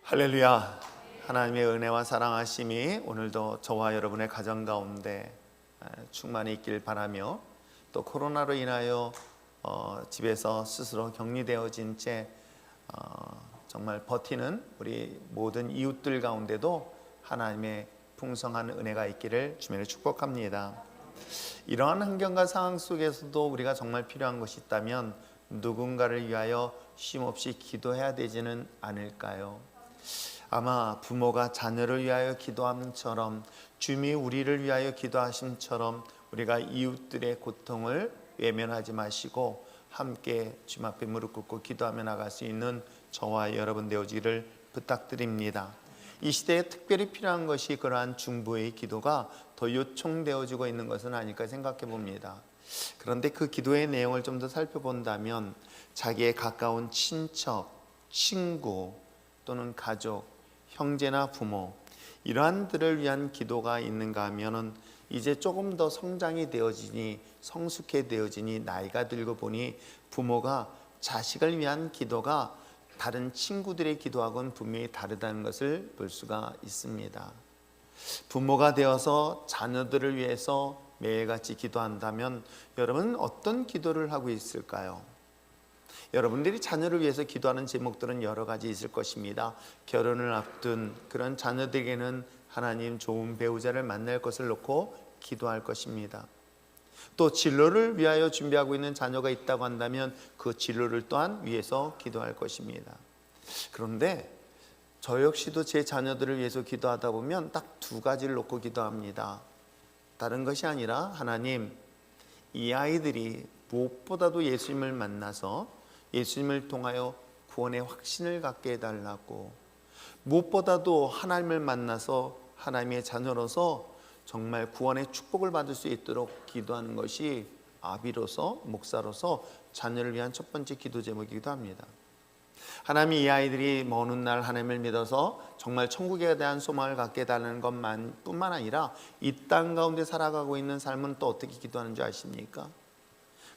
할렐루야. 하나님의 은혜와 사랑하심이 오늘도 저와 여러분의 가정 가운데 충만히 있길 바라며, 또 코로나로 인하여 집에서 스스로 격리되어진 채 정말 버티는 우리 모든 이웃들 가운데도 하나님의 풍성한 은혜가 있기를 주님으로 축복합니다. 이러한 환경과 상황 속에서도 우리가 정말 필요한 것이 있다면 누군가를 위하여 쉼없이 기도해야 되지는 않을까요? 아마 부모가 자녀를 위하여 기도함처럼, 주님이 우리를 위하여 기도하심처럼 우리가 이웃들의 고통을 외면하지 마시고 함께 주님 앞에 무릎 꿇고 기도하며 나갈 수 있는 저와 여러분 되어지기를 부탁드립니다. 이 시대에 특별히 필요한 것이 그러한 중보의 기도가 더 요청되어지고 있는 것은 아닐까 생각해 봅니다. 그런데 그 기도의 내용을 좀 더 살펴본다면 자기의 가까운 친척, 친구 또는 가족, 형제나 부모, 이러한들을 위한 기도가 있는가 하면은 이제 조금 더 성장이 되어지니, 성숙해 되어지니, 나이가 들고 보니 부모가 자식을 위한 기도가 다른 친구들의 기도하고는 분명히 다르다는 것을 볼 수가 있습니다. 부모가 되어서 자녀들을 위해서 매일같이 기도한다면 여러분은 어떤 기도를 하고 있을까요? 여러분들이 자녀를 위해서 기도하는 제목들은 여러 가지 있을 것입니다. 결혼을 앞둔 그런 자녀들에게는 하나님 좋은 배우자를 만날 것을 놓고 기도할 것입니다. 또 진로를 위하여 준비하고 있는 자녀가 있다고 한다면 그 진로를 또한 위해서 기도할 것입니다. 그런데 저 역시도 제 자녀들을 위해서 기도하다 보면 딱 두 가지를 놓고 기도합니다. 다른 것이 아니라, 하나님, 이 아이들이 무엇보다도 예수님을 만나서 예수님을 통하여 구원의 확신을 갖게 해달라고, 무엇보다도 하나님을 만나서 하나님의 자녀로서 정말 구원의 축복을 받을 수 있도록 기도하는 것이 아비로서, 목사로서 자녀를 위한 첫 번째 기도 제목이기도 합니다. 하나님이 이 아이들이 먼 훗날 하나님을 믿어서 정말 천국에 대한 소망을 갖게 해달라는 것뿐만 아니라 이 땅 가운데 살아가고 있는 삶은 또 어떻게 기도하는 줄 아십니까?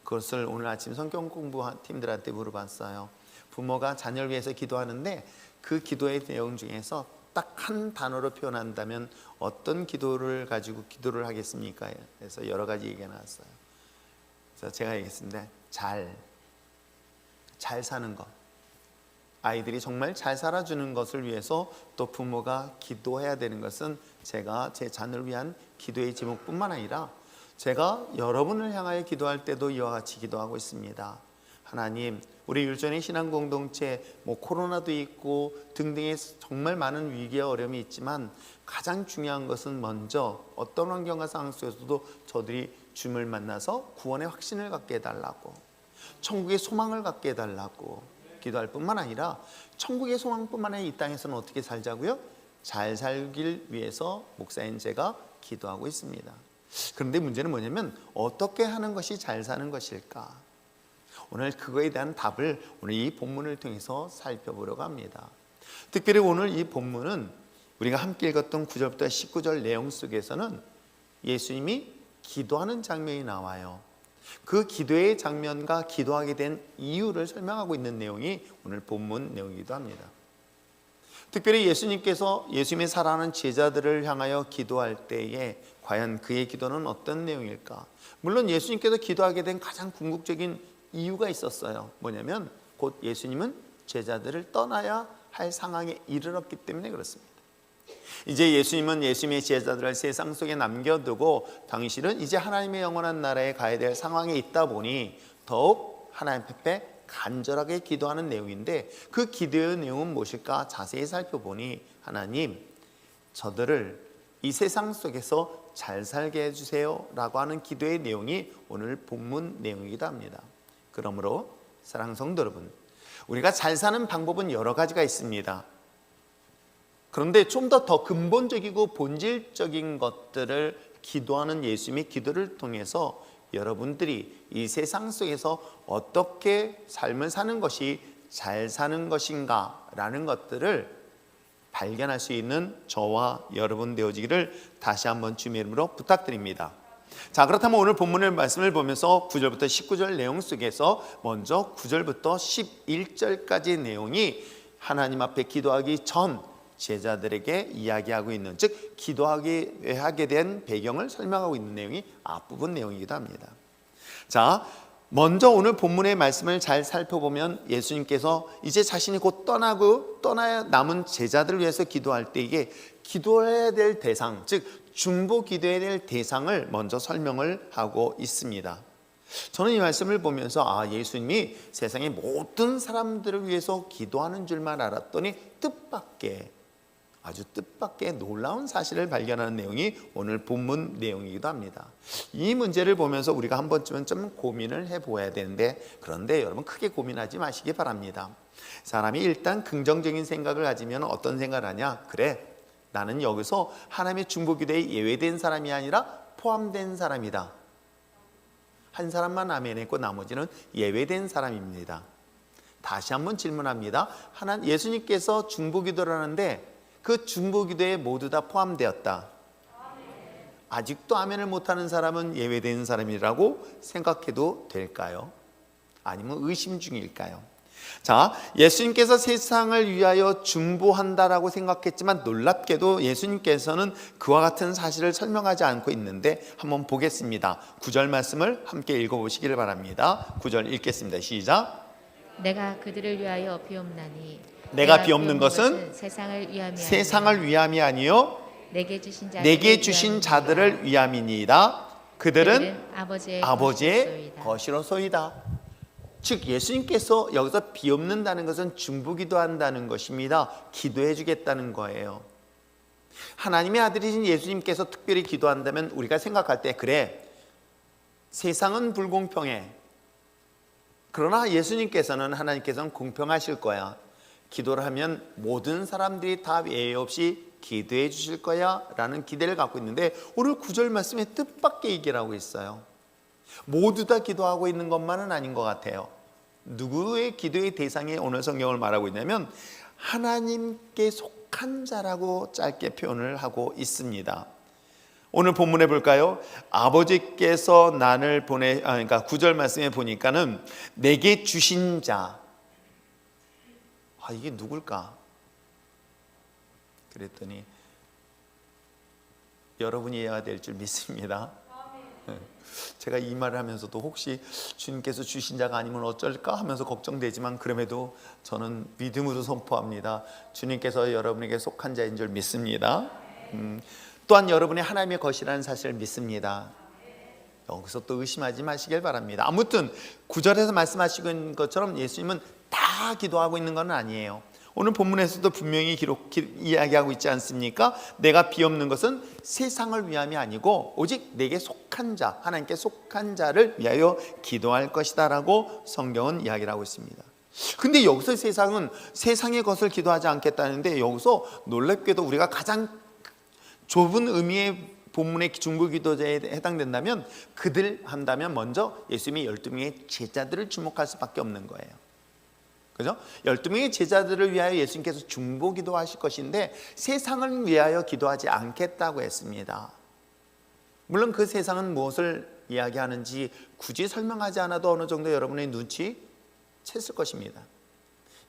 그것을 오늘 아침 성경 공부 팀들한테 물어봤어요. 부모가 자녀를 위해서 기도하는데 그 기도의 내용 중에서 딱 한 단어로 표현한다면 어떤 기도를 가지고 기도를 하겠습니까? 그래서 여러 가지 얘기가 나왔어요. 그래서 제가 얘기했습니다. 잘 사는 것. 아이들이 정말 잘 살아주는 것을 위해서 또 부모가 기도해야 되는 것은 제가 제 자녀를 위한 기도의 제목뿐만 아니라 제가 여러분을 향하여 기도할 때도 이와 같이 기도하고 있습니다. 하나님, 우리 율전의 신앙 공동체 코로나도 있고 등등의 정말 많은 위기와 어려움이 있지만 가장 중요한 것은 먼저 어떤 환경과 상황 속에서도 저들이 주님을 만나서 구원의 확신을 갖게 해달라고, 천국의 소망을 갖게 해달라고 기도할 뿐만 아니라, 천국의 소망뿐만 아니라 이 땅에서는 어떻게 살자고요? 잘 살길 위해서 목사인 제가 기도하고 있습니다. 그런데 문제는 뭐냐면 어떻게 하는 것이 잘 사는 것일까? 오늘 그거에 대한 답을 오늘 이 본문을 통해서 살펴보려고 합니다. 특별히 오늘 이 본문은 우리가 함께 읽었던 9절부터 19절 내용 속에서는 예수님이 기도하는 장면이 나와요. 그 기도의 장면과 기도하게 된 이유를 설명하고 있는 내용이 오늘 본문 내용이기도 합니다. 특별히 예수님께서 예수님의 사랑하는 제자들을 향하여 기도할 때에 과연 그의 기도는 어떤 내용일까? 물론 예수님께서 기도하게 된 가장 궁극적인 이유가 있었어요. 뭐냐면 곧 예수님은 제자들을 떠나야 할 상황에 이르렀기 때문에 그렇습니다. 이제 예수님은 예수님의 제자들을 세상 속에 남겨두고 당신은 이제 하나님의 영원한 나라에 가야 될 상황에 있다 보니 더욱 하나님 앞에 간절하게 기도하는 내용인데, 그 기도의 내용은 무엇일까? 자세히 살펴보니, 하나님, 저들을 이 세상 속에서 잘 살게 해주세요 라고 하는 기도의 내용이 오늘 본문 내용이기도 합니다. 그러므로 사랑하는 성도 여러분, 우리가 잘 사는 방법은 여러 가지가 있습니다. 그런데 좀 더 근본적이고 본질적인 것들을 기도하는 예수님의 기도를 통해서 여러분들이 이 세상 속에서 어떻게 삶을 사는 것이 잘 사는 것인가 라는 것들을 발견할 수 있는 저와 여러분 되어지기를 다시 한번 주님의 이름으로 부탁드립니다. 자, 그렇다면 오늘 본문의 말씀을 보면서 9절부터 19절 내용 속에서 먼저 9절부터 11절까지의 내용이 하나님 앞에 기도하기 전 제자들에게 이야기하고 있는, 즉 기도하게 된 배경을 설명하고 있는 내용이 앞부분 내용이기도 합니다. 자, 먼저 오늘 본문의 말씀을 잘 살펴보면 예수님께서 이제 자신이 곧 떠나야 남은 제자들을 위해서 기도할 때 이게 기도해야 될 대상, 즉 중보 기도해야 될 대상을 먼저 설명을 하고 있습니다. 저는 이 말씀을 보면서 예수님이 세상의 모든 사람들을 위해서 기도하는 줄만 알았더니 아주 뜻밖의 놀라운 사실을 발견하는 내용이 오늘 본문 내용이기도 합니다. 이 문제를 보면서 우리가 한 번쯤은 좀 고민을 해보아야 되는데, 그런데 여러분 크게 고민하지 마시기 바랍니다. 사람이 일단 긍정적인 생각을 가지면 어떤 생각을 하냐? 그래, 나는 여기서 하나님의 중보기도에 예외된 사람이 아니라 포함된 사람이다. 한 사람만 아멘했고 나머지는 예외된 사람입니다. 다시 한번 질문합니다. 예수님께서 중보기도를 하는데 그 중보기도에 모두 다 포함되었다. 아직도 아멘을 못하는 사람은 예외된 사람이라고 생각해도 될까요? 아니면 의심 중일까요? 자, 예수님께서 세상을 위하여 중보한다라고 생각했지만 놀랍게도 예수님께서는 그와 같은 사실을 설명하지 않고 있는데 한번 보겠습니다. 9절 말씀을 함께 읽어보시기를 바랍니다. 9절 읽겠습니다. 시작. 내가 그들을 위하여 비옵나니 내가 비옵는 것은 세상을 위함이 아니요 내게 주신 자들을 위함이니이다. 그들은 아버지의 것이로소이다. 즉 예수님께서 여기서 비옵는다는 것은 중보기도한다는 것입니다. 기도해 주겠다는 거예요. 하나님의 아들이신 예수님께서 특별히 기도한다면 우리가 생각할 때 그래, 세상은 불공평해. 그러나 하나님께서는 공평하실 거야. 기도를 하면 모든 사람들이 다 예외 없이 기도해 주실 거야 라는 기대를 갖고 있는데 오늘 9절 말씀에 뜻밖의 얘기를 하고 있어요. 모두 다 기도하고 있는 것만은 아닌 것 같아요. 누구의 기도의 대상에 오늘 성경을 말하고 있냐면 하나님께 속한 자라고 짧게 표현을 하고 있습니다. 오늘 본문에 볼까요? 아버지께서 나를 그러니까 9절 말씀에 보니까는 내게 주신 자, 이게 누굴까? 그랬더니 여러분이 해야 될 줄 믿습니다. 제가 이 말을 하면서도 혹시 주님께서 주신 자가 아니면 어쩔까 하면서 걱정되지만 그럼에도 저는 믿음으로 선포합니다. 주님께서 여러분에게 속한 자인 줄 믿습니다. 또한 여러분이 하나님의 것이라는 사실을 믿습니다. 여기서 또 의심하지 마시길 바랍니다. 아무튼 9절에서 말씀하신 것처럼 예수님은 다 기도하고 있는 건 아니에요. 오늘 본문에서도 분명히 이야기하고 있지 않습니까? 내가 비옵는 것은 세상을 위함이 아니고 오직 내게 속한 자, 하나님께 속한 자를 위하여 기도할 것이다 라고 성경은 이야기를 하고 있습니다. 근데 여기서 세상은 세상의 것을 기도하지 않겠다는데 여기서 놀랍게도 우리가 가장 좁은 의미의 본문의 중보기도자에 해당된다면 그들 한다면 먼저 예수님이 12명의 제자들을 주목할 수밖에 없는 거예요. 그죠? 12명의 제자들을 위하여 예수님께서 중보기도 하실 것인데 세상을 위하여 기도하지 않겠다고 했습니다. 물론 그 세상은 무엇을 이야기하는지 굳이 설명하지 않아도 어느 정도 여러분의 눈치챘을 것입니다.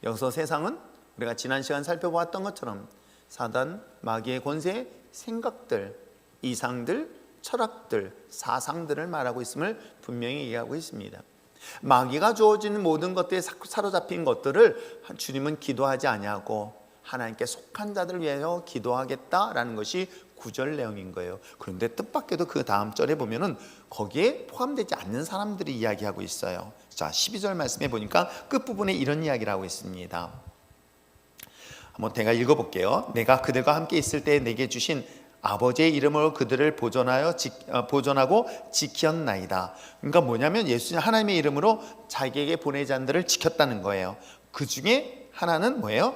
여기서 세상은 우리가 지난 시간 살펴보았던 것처럼 사단, 마귀의 권세, 생각들, 이상들, 철학들, 사상들을 말하고 있음을 분명히 이해하고 있습니다. 마귀가 주어지는 모든 것들에 사로잡힌 것들을 주님은 기도하지 아니하고 하나님께 속한 자들을 위하여 기도하겠다라는 것이 9절 내용인 거예요. 그런데 뜻밖에도 그 다음 절에 보면은 거기에 포함되지 않는 사람들이 이야기하고 있어요. 자, 12절 말씀해 보니까 끝부분에 이런 이야기를 하고 있습니다. 한번 제가 읽어볼게요. 내가 그들과 함께 있을 때 내게 주신 아버지의 이름으로 그들을 보존하고 지켰나이다. 그러니까 뭐냐면 예수님 하나님의 이름으로 자기에게 보내신 자들을 지켰다는 거예요. 그 중에 하나는 뭐예요?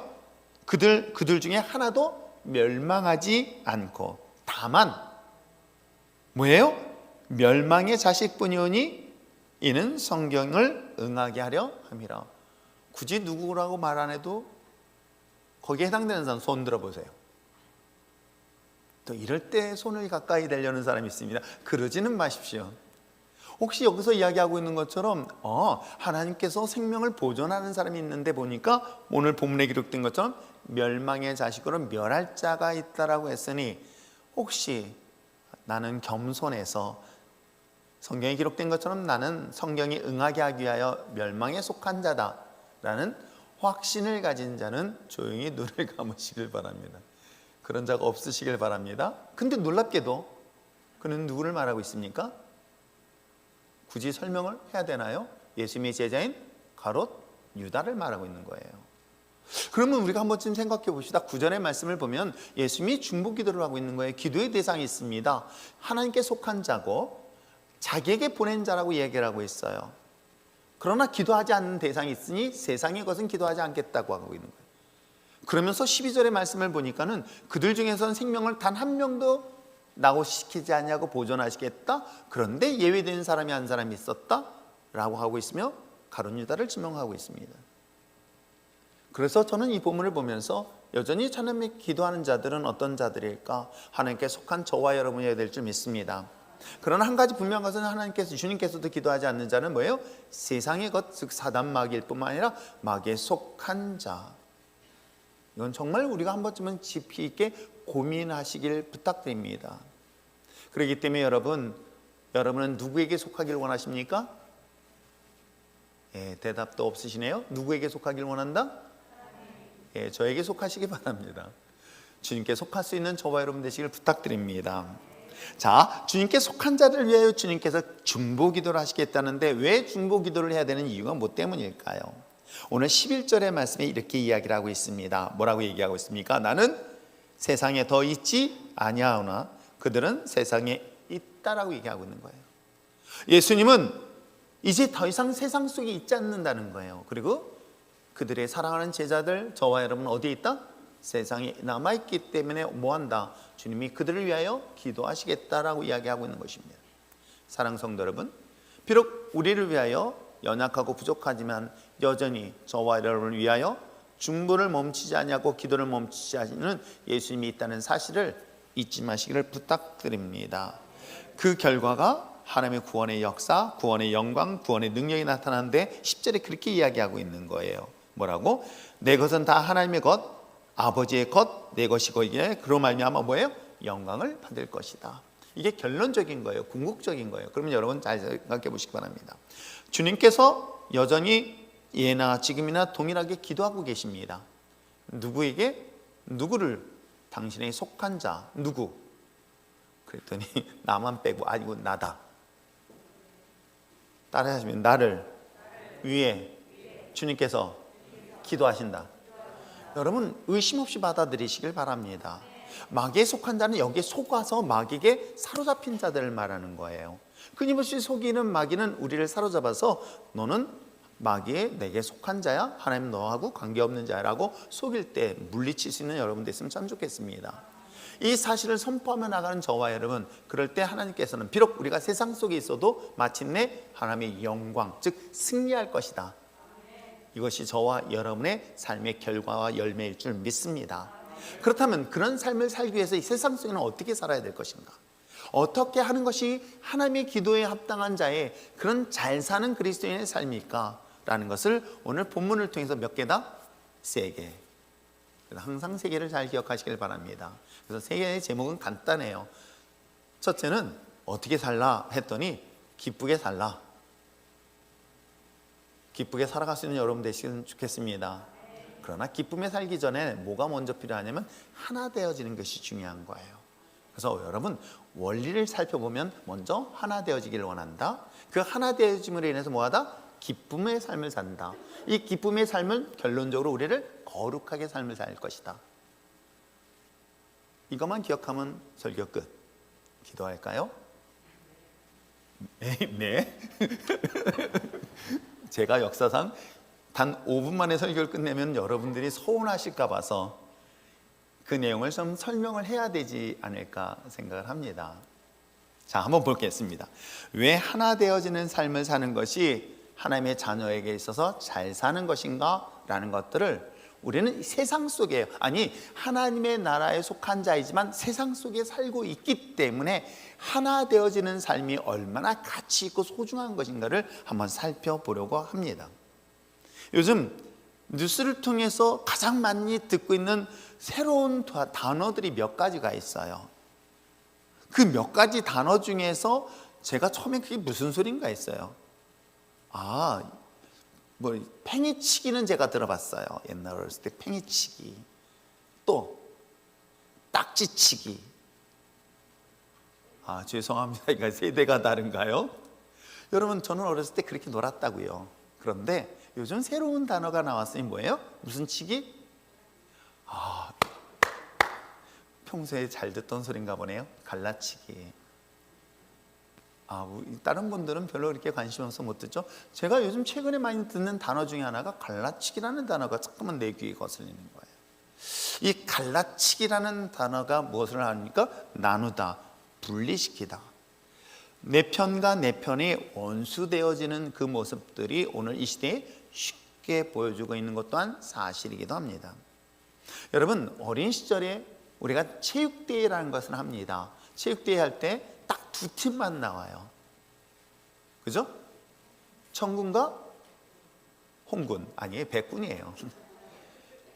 그들 중에 하나도 멸망하지 않고 다만 뭐예요? 멸망의 자식뿐이오니 이는 성경을 응하게 하려 함이라. 굳이 누구라고 말 안 해도 거기에 해당되는 사람 손 들어보세요. 또 이럴 때 손을 가까이 대려는 사람이 있습니다. 그러지는 마십시오. 혹시 여기서 이야기하고 있는 것처럼 하나님께서 생명을 보존하는 사람이 있는데 보니까 오늘 본문에 기록된 것처럼 멸망의 자식으로 멸할 자가 있다라고 했으니, 혹시 나는 겸손해서 성경에 기록된 것처럼 나는 성경이 응하게 하기 위하여 멸망에 속한 자다라는 확신을 가진 자는 조용히 눈을 감으시길 바랍니다. 그런 자가 없으시길 바랍니다. 근데 놀랍게도 그는 누구를 말하고 있습니까? 굳이 설명을 해야 되나요? 예수님의 제자인 가롯 유다를 말하고 있는 거예요. 그러면 우리가 한 번쯤 생각해 봅시다. 구절의 말씀을 보면 예수님이 중보 기도를 하고 있는 거예요. 기도의 대상이 있습니다. 하나님께 속한 자고 자기에게 보낸 자라고 얘기를 하고 있어요. 그러나 기도하지 않는 대상이 있으니 세상의 것은 기도하지 않겠다고 하고 있는 거예요. 그러면서 12절의 말씀을 보니까는 그들 중에서는 생명을 단 한 명도 낙오시키지 않냐고 보존하시겠다. 그런데 예외된 사람이 한 사람이 있었다 라고 하고 있으며 가룟 유다를 지명하고 있습니다. 그래서 저는 이 본문을 보면서 여전히 하나님께 기도하는 자들은 어떤 자들일까? 하나님께 속한 저와 여러분이어야 될 줄 믿습니다. 그러나 한 가지 분명한 것은 주님께서도 기도하지 않는 자는 뭐예요? 세상의 것, 즉 사단 마귀일 뿐만 아니라 마귀에 속한 자. 이건 정말 우리가 한 번쯤은 깊이 있게 고민하시길 부탁드립니다. 그렇기 때문에 여러분은 누구에게 속하길 원하십니까? 대답도 없으시네요. 누구에게 속하길 원한다? 저에게 속하시기 바랍니다. 주님께 속할 수 있는 저와 여러분 되시길 부탁드립니다. 자, 주님께 속한 자들을 위하여 주님께서 중보 기도를 하시겠다는데 왜 중보 기도를 해야 되는 이유가 뭐 때문일까요? 오늘 11절의 말씀에 이렇게 이야기를 하고 있습니다. 뭐라고 얘기하고 있습니까? 나는 세상에 더 있지 아니하오나 그들은 세상에 있다라고 얘기하고 있는 거예요. 예수님은 이제 더 이상 세상 속에 있지 않는다는 거예요. 그리고 그들의 사랑하는 제자들, 저와 여러분 어디에 있다? 세상에 남아있기 때문에 뭐한다? 주님이 그들을 위하여 기도하시겠다라고 이야기하고 있는 것입니다. 사랑하는 성도 여러분, 비록 우리를 위하여 연약하고 부족하지만 여전히 저와 여러분을 위하여 중보를 멈추지 않냐고 기도를 멈추지 않는 예수님이 있다는 사실을 잊지 마시기를 부탁드립니다. 그 결과가 하나님의 구원의 역사, 구원의 영광, 구원의 능력이 나타나는데 10절에 그렇게 이야기하고 있는 거예요. 뭐라고? 내 것은 다 하나님의 것, 아버지의 것, 내 것이거기에 그로 말미암아 뭐예요? 영광을 받을 것이다. 이게 결론적인 거예요. 궁극적인 거예요. 그러면 여러분 잘 생각해 보시기 바랍니다. 주님께서 여전히 예나 지금이나 동일하게 기도하고 계십니다. 누구에게? 누구를? 당신의 속한 자. 누구? 그랬더니 나만 빼고 아니고 나다. 따라하시면 나를 위해 주님께서 기도하신다. 여러분 의심 없이 받아들이시길 바랍니다. 마귀에 속한 자는 여기에 속아서 마귀에게 사로잡힌 자들을 말하는 거예요. 끊임없이 속이는 마귀는 우리를 사로잡아서 너는 마귀에 내게 속한 자야, 하나님 너하고 관계없는 자라고 속일 때 물리칠 수 있는 여러분 됐으면 참 좋겠습니다. 이 사실을 선포하며 나가는 저와 여러분, 그럴 때 하나님께서는 비록 우리가 세상 속에 있어도 마침내 하나님의 영광, 즉 승리할 것이다. 이것이 저와 여러분의 삶의 결과와 열매일 줄 믿습니다. 그렇다면 그런 삶을 살기 위해서 이 세상 속에는 어떻게 살아야 될 것인가? 어떻게 하는 것이 하나님의 기도에 합당한 자의 그런 잘 사는 그리스도인의 삶일까? 라는 것을 오늘 본문을 통해서 몇 개다? 3개. 항상 3개를 잘 기억하시길 바랍니다. 그래서 3개의 제목은 간단해요. 첫째는 어떻게 살라 했더니 기쁘게 살라. 기쁘게 살아갈 수 있는 여러분 되시면 좋겠습니다. 그러나 기쁨에 살기 전에 뭐가 먼저 필요하냐면 하나 되어지는 것이 중요한 거예요. 그래서 여러분 원리를 살펴보면 먼저 하나 되어지기를 원한다. 그 하나 되어짐으로 인해서 뭐하다? 기쁨의 삶을 산다. 이 기쁨의 삶은 결론적으로 우리를 거룩하게 삶을 살 것이다. 이것만 기억하면 설교 끝. 기도할까요? 네. 제가 역사상 단 5분 만에 설교를 끝내면 여러분들이 서운하실까 봐서 그 내용을 좀 설명을 해야 되지 않을까 생각을 합니다. 자, 한번 보겠습니다. 왜 하나 되어지는 삶을 사는 것이 하나님의 자녀에게 있어서 잘 사는 것인가? 라는 것들을 우리는 세상 속에, 아니 하나님의 나라에 속한 자이지만 세상 속에 살고 있기 때문에 하나 되어지는 삶이 얼마나 가치 있고 소중한 것인가를 한번 살펴보려고 합니다. 요즘 뉴스를 통해서 가장 많이 듣고 있는 새로운 단어들이 몇 가지가 있어요. 그 몇 가지 단어 중에서 제가 처음에 그게 무슨 소린가 했어요. 팽이치기는 제가 들어봤어요. 옛날에 어렸을 때 팽이치기, 또 딱지치기. 죄송합니다. 이거 세대가 다른가요? 여러분, 저는 어렸을 때 그렇게 놀았다고요. 그런데 요즘 새로운 단어가 나왔으니 뭐예요? 무슨 치기? 평소에 잘 듣던 소린가 보네요. 갈라치기. 다른 분들은 별로 그렇게 관심 없어서 못 듣죠. 제가 요즘 최근에 많이 듣는 단어 중에 하나가 갈라치기라는 단어가 자꾸만 내 귀에 거슬리는 거예요. 이 갈라치기라는 단어가 무엇을 합니까? 나누다, 분리시키다. 내 편과 내 편이 원수되어지는 그 모습들이 오늘 이 시대에 쉽게 보여주고 있는 것 또한 사실이기도 합니다. 여러분, 어린 시절에 우리가 체육대회라는 것을 합니다. 체육대회 할 때 딱 두 팀만 나와요. 그죠? 청군과 홍군, 아니에요, 백군이에요.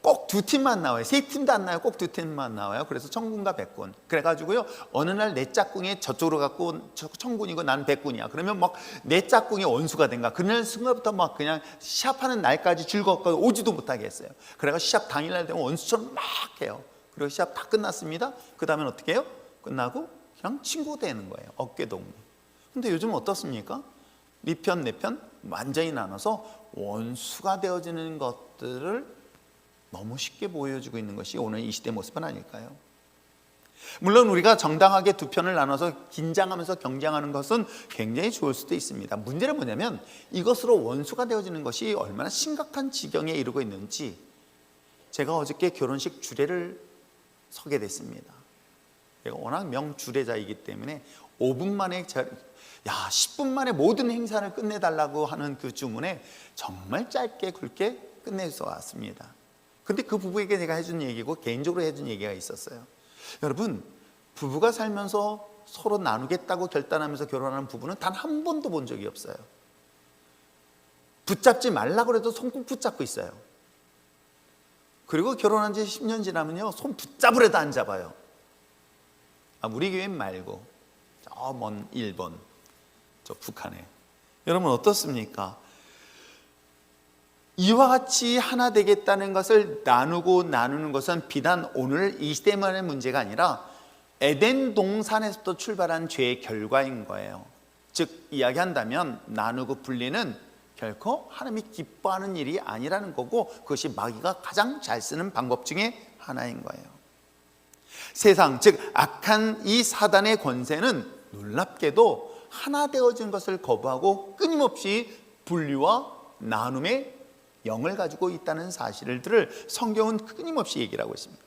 꼭 두 팀만 나와요. 세 팀도 안 나와요. 꼭 두 팀만 나와요. 그래서 청군과 백군. 그래가지고요, 어느 날 내 짝꿍이 저쪽으로 갖고 청군이고 나는 백군이야. 그러면 막 내 짝꿍이 원수가 된가. 그날 순간부터 막 그냥 시합하는 날까지 즐겁고 오지도 못하게 했어요. 그래가 시합 당일날 되면 원수처럼 막 해요. 그리고 시합 다 끝났습니다. 그 다음엔 어떻게 해요? 끝나고 그냥 친구 되는 거예요. 어깨동무. 근데 요즘은 어떻습니까? 네 편, 내 편 완전히 나눠서 원수가 되어지는 것들을 너무 쉽게 보여주고 있는 것이 오늘 이 시대 모습은 아닐까요? 물론 우리가 정당하게 두 편을 나눠서 긴장하면서 경쟁하는 것은 굉장히 좋을 수도 있습니다. 문제는 뭐냐면 이것으로 원수가 되어지는 것이 얼마나 심각한 지경에 이르고 있는지, 제가 어저께 결혼식 주례를 서게 됐습니다. 제가 워낙 명주례자이기 때문에 5분 만에 10분 만에 모든 행사를 끝내달라고 하는 그 주문에 정말 짧게 굵게 끝내서 왔습니다. 근데 그 부부에게 제가 해준 얘기고 개인적으로 해준 얘기가 있었어요. 여러분, 부부가 살면서 서로 나누겠다고 결단하면서 결혼하는 부부는 단 한 번도 본 적이 없어요. 붙잡지 말라고 해도 손 꼭 붙잡고 있어요. 그리고 결혼한 지 10년 지나면요, 손 붙잡으려도 안 잡아요. 우리 교회 말고 저 먼 일본, 저 북한에. 여러분 어떻습니까? 이와 같이 하나 되겠다는 것을 나누는 것은 비단 오늘 이 시대만의 문제가 아니라 에덴 동산에서부터 출발한 죄의 결과인 거예요. 즉 이야기한다면 나누고 분리는 결코 하나님이 기뻐하는 일이 아니라는 거고, 그것이 마귀가 가장 잘 쓰는 방법 중에 하나인 거예요. 세상, 즉 악한 이 사단의 권세는 놀랍게도 하나 되어진 것을 거부하고 끊임없이 분리와 나눔의 영을 가지고 있다는 사실들을 성경은 끊임없이 얘기를 하고 있습니다.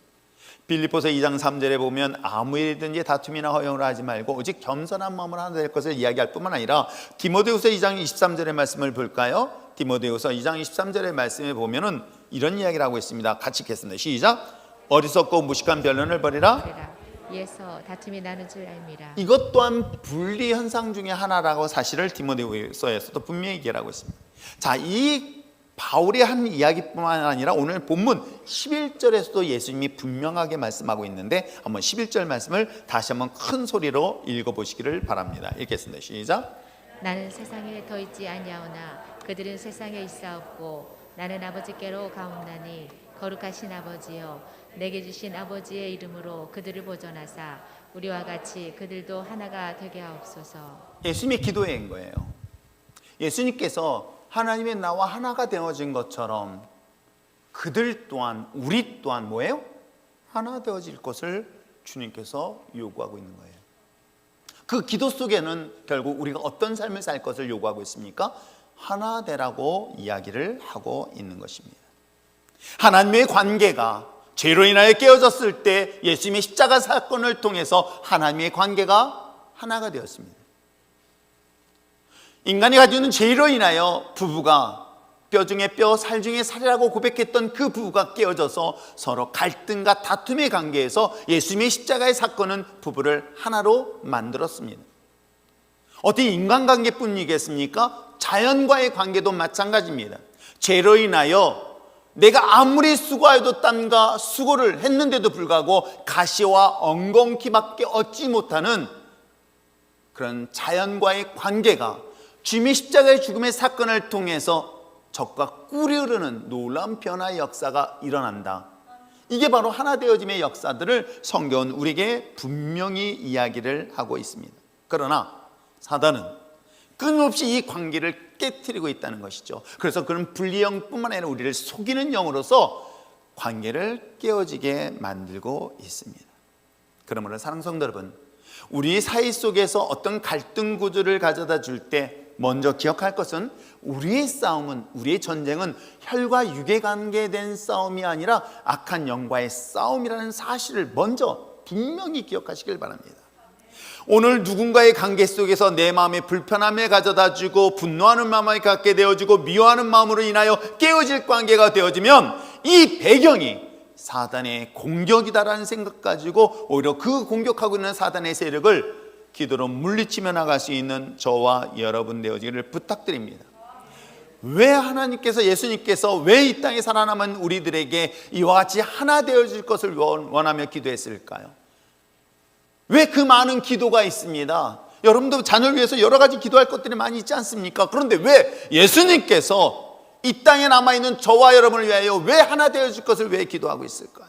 빌립보서 2장 3절에 보면 아무 일이든지 다툼이나 허용을 하지 말고 오직 겸손한 마음으로 하나 될 것을 이야기할 뿐만 아니라, 디모데후서 2장 23절의 말씀을 볼까요? 디모데후서 2장 23절의 말씀에 보면은 이런 이야기를 하고 있습니다. 같이 읽겠습니다. 시작. 어리석고 무식한 변론을 버리라. 이에서 다툼이 나는 줄 알미라. 이것 또한 분리 현상 중에 하나라고 사실을 디모데후서에서도 분명히 얘기하고 있습니다. 자, 이 바울이 한 이야기뿐만 아니라 오늘 본문 11절에서도 예수님이 분명하게 말씀하고 있는데, 한번 11절 말씀을 다시 한번 큰 소리로 읽어보시기를 바랍니다. 읽겠습니다. 시작. 나는 세상에 더 있지 아니하오나 그들은 세상에 있사옵고 나는 아버지께로 가옵나니 거룩하신 아버지여, 내게 주신 아버지의 이름으로 그들을 보존하사 우리와 같이 그들도 하나가 되게 하옵소서. 예수님의 기도인 거예요. 예수님께서 하나님의 나와 하나가 되어진 것처럼 그들 또한, 우리 또한 뭐예요? 하나 되어질 것을 주님께서 요구하고 있는 거예요. 그 기도 속에는 결국 우리가 어떤 삶을 살 것을 요구하고 있습니까? 하나 되라고 이야기를 하고 있는 것입니다. 하나님의 관계가 죄로 인하여 깨어졌을 때 예수님의 십자가 사건을 통해서 하나님의 관계가 하나가 되었습니다. 인간이 가지고 있는 죄로 인하여 부부가 뼈 중에 뼈, 살 중에 살이라고 고백했던 그 부부가 깨어져서 서로 갈등과 다툼의 관계에서 예수님의 십자가의 사건은 부부를 하나로 만들었습니다. 어디 인간관계뿐이겠습니까? 자연과의 관계도 마찬가지입니다. 죄로 인하여 내가 아무리 수고하여도 땀과 수고를 했는데도 불구하고 가시와 엉겅퀴밖에 얻지 못하는 그런 자연과의 관계가 주님의 십자가의 죽음의 사건을 통해서 적과 꿀이 흐르는 놀라운 변화의 역사가 일어난다. 이게 바로 하나 되어짐의 역사들을 성경은 우리에게 분명히 이야기를 하고 있습니다. 그러나 사단은 끊임없이 이 관계를 깨트리고 있다는 것이죠. 그래서 그는 분리형뿐만 아니라 우리를 속이는 영으로서 관계를 깨어지게 만들고 있습니다. 그러므로 사랑하는 성도 여러분, 우리 사이 속에서 어떤 갈등 구조를 가져다 줄 때 먼저 기억할 것은 우리의 싸움은, 우리의 전쟁은 혈과 육에 관계된 싸움이 아니라 악한 영과의 싸움이라는 사실을 먼저 분명히 기억하시길 바랍니다. 오늘 누군가의 관계 속에서 내 마음에 불편함을 가져다 주고 분노하는 마음을 갖게 되어지고 미워하는 마음으로 인하여 깨어질 관계가 되어지면 이 배경이 사단의 공격이다라는 생각 가지고 오히려 그 공격하고 있는 사단의 세력을 기도로 물리치며 나갈 수 있는 저와 여러분 되어지기를 부탁드립니다. 왜 하나님께서, 예수님께서 왜 이 땅에 살아남은 우리들에게 이와 같이 하나 되어질 것을 원하며 기도했을까요? 왜 그 많은 기도가 있습니다. 여러분도 자녀를 위해서 여러 가지 기도할 것들이 많이 있지 않습니까? 그런데 왜 예수님께서 이 땅에 남아있는 저와 여러분을 위하여 왜 하나 되어질 것을 왜 기도하고 있을까요?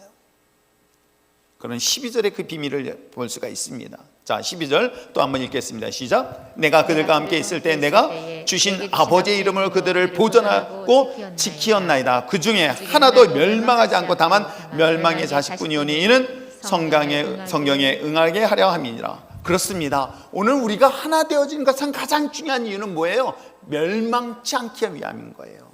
그런 12절의 그 비밀을 볼 수가 있습니다. 자, 12절 또 한번 읽겠습니다. 시작. 내가 그들과 함께 있을 때 내가 주신 아버지의 이름으로 그들을 보존하고 지키었나이다. 그 중에 하나도 멸망하지 않고 다만 멸망의 자식뿐이오니 이는 성경에 응하게 하려 함이니라. 그렇습니다. 오늘 우리가 하나 되어진 것은 가장 중요한 이유는 뭐예요? 멸망치 않기 위함인 거예요.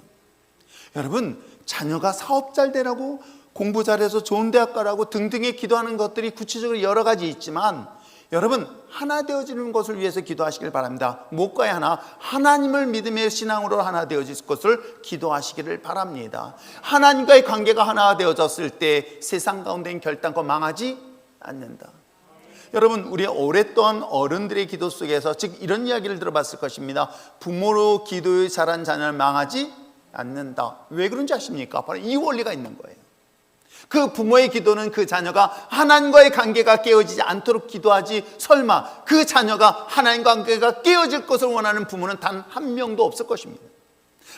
여러분, 자녀가 사업 잘 되라고, 공부 잘해서 좋은 대학 가라고 등등의 기도하는 것들이 구체적으로 여러 가지 있지만 여러분, 하나 되어지는 것을 위해서 기도하시길 바랍니다. 무엇과의 하나? 하나님을 믿음의 신앙으로 하나 되어질 것을 기도하시기를 바랍니다. 하나님과의 관계가 하나 되어졌을 때 세상 가운데는 결단코 망하지 않는다. 여러분, 우리 오랫동안 어른들의 기도 속에서 즉 이런 이야기를 들어봤을 것입니다. 부모로 기도에 자란 자녀는 망하지 않는다. 왜 그런지 아십니까? 바로 이 원리가 있는 거예요. 그 부모의 기도는 그 자녀가 하나님과의 관계가 깨어지지 않도록 기도하지, 설마 그 자녀가 하나님과 관계가 깨어질 것을 원하는 부모는 단 한 명도 없을 것입니다.